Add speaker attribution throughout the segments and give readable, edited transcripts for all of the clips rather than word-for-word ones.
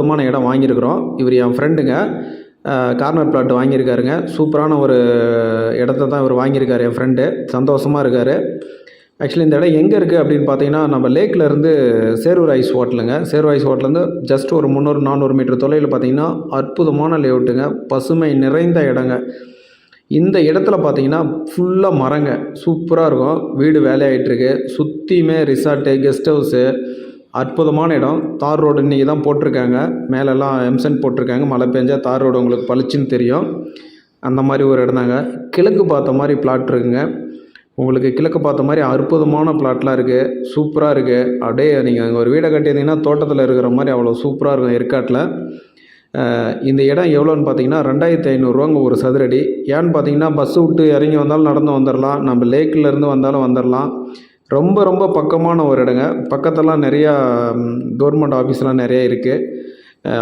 Speaker 1: அற்புதமான இடம் வாங்கியிருக்கிறோம். இவர் என் ஃப்ரெண்டுங்க. கார்னர் பிளாட் வாங்கியிருக்காருங்க. சூப்பரான ஒரு இடத்த தான் இவர் வாங்கியிருக்காரு என் ஃப்ரெண்டு. சந்தோஷமாக இருக்கார். ஆக்சுவலி இந்த இடம் எங்கே இருக்குது அப்படின்னு பார்த்தீங்கன்னா, நம்ம லேக்லேருந்து சேரூர் ஐஸ் ஹோட்டலுங்க. சேரூர் ஐஸ் ஹோட்டலேருந்து ஜஸ்ட் ஒரு 300-400 மீட்டர் தொலைவில் பார்த்தீங்கன்னா, அற்புதமான லேஅவுட்டுங்க. பசுமை நிறைந்த இடங்க. இந்த இடத்துல பார்த்தீங்கன்னா ஃபுல்லாக மரங்க. சூப்பராக இருக்கும். வீடு வேலையாகிட்டுருக்கு. சுற்றியுமே ரிசார்ட்டு, கெஸ்ட் ஹவுஸு, அற்புதமான இடம். தார் ரோடு இன்றைக்கி தான் போட்டிருக்காங்க. மேலெல்லாம் எம்சன் போட்டிருக்காங்க. மழை பெஞ்சா தார் ரோடு உங்களுக்கு பளிச்சுன்னு தெரியும். அந்த மாதிரி ஒரு இடம் தாங்க. கிழக்கு பார்த்த மாதிரி பிளாட் இருக்குங்க. உங்களுக்கு கிழக்கு பார்த்த மாதிரி அற்புதமான பிளாட்லாம் இருக்குது. சூப்பராக இருக்குது. அப்படியே நீங்கள் அங்கே ஒரு வீடை கட்டியிருந்தீங்கன்னா தோட்டத்தில் இருக்கிற மாதிரி அவ்வளோ சூப்பராக இருக்கும் ஏற்காட்டில். இந்த இடம் எவ்வளோன்னு பார்த்தீங்கன்னா 2500 ஒரு சதுரடி. ஏன்னு பார்த்தீங்கன்னா பஸ்ஸு விட்டு இறங்கி வந்தாலும் நடந்து வந்துடலாம். நம்ம லேக்கிலேருந்து வந்தாலும் வந்துடலாம். ரொம்ப ரொம்ப பக்கமான ஒரு இடங்க. பக்கத்தெல்லாம் நிறையா கவர்மெண்ட் ஆஃபீஸ்லாம் நிறையா இருக்குது.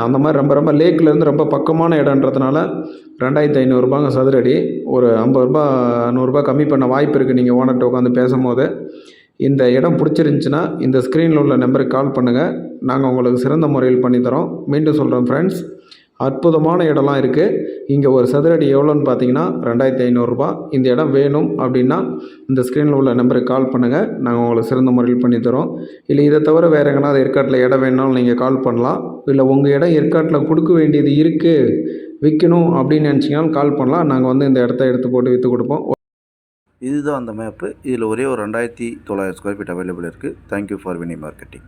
Speaker 1: அந்த மாதிரி ரொம்ப ரொம்ப லேக்லேருந்து ரொம்ப பக்கமான இடன்றதுனால 2500 சதுரடி. ஒரு ரூ. 50 100 கம்மி பண்ண வாய்ப்பு இருக்குது நீங்கள் ஓனர்கிட்ட உட்காந்து பேசும்போது. இந்த இடம் பிடிச்சிருந்துச்சின்னா இந்த ஸ்க்ரீனில் உள்ள நம்பருக்கு கால் பண்ணுங்கள். நாங்கள் உங்களுக்கு சிறந்த முறையில் பண்ணித்தரோம். மீண்டும் சொல்கிறோம் ஃப்ரெண்ட்ஸ், அற்புதமான இடம்லாம் இருக்குது. இங்கே ஒரு சதுரடி எவ்வளோன்னு பார்த்தீங்கன்னா ரூ. 2500. இந்த இடம் வேணும் அப்படின்னா இந்த ஸ்க்ரீனில் உள்ள நம்பருக்கு கால் பண்ணுங்கள். நாங்கள் உங்களுக்கு சிறந்த முறையில் பண்ணித்தரோம். இல்லை இதை தவிர வேறு எங்கேனாவது ஏற்காட்டில் இடம் வேணுனாலும் நீங்கள் கால் பண்ணலாம். இல்லை உங்கள் இடம் ஏற்காட்டில் கொடுக்க வேண்டியது இருக்குது, விற்கணும் அப்படின்னு நினச்சிங்கனாலும் கால் பண்ணலாம். நாங்கள் வந்து இந்த இடத்த எடுத்து போட்டு விற்று கொடுப்போம்.
Speaker 2: இதுதான் அந்த மேப்பு. இதில் ஒரே ஒரு 2900 ஸ்கொயர் ஃபீட் அவைலபிள் இருக்குது. Thank you for Vini marketing.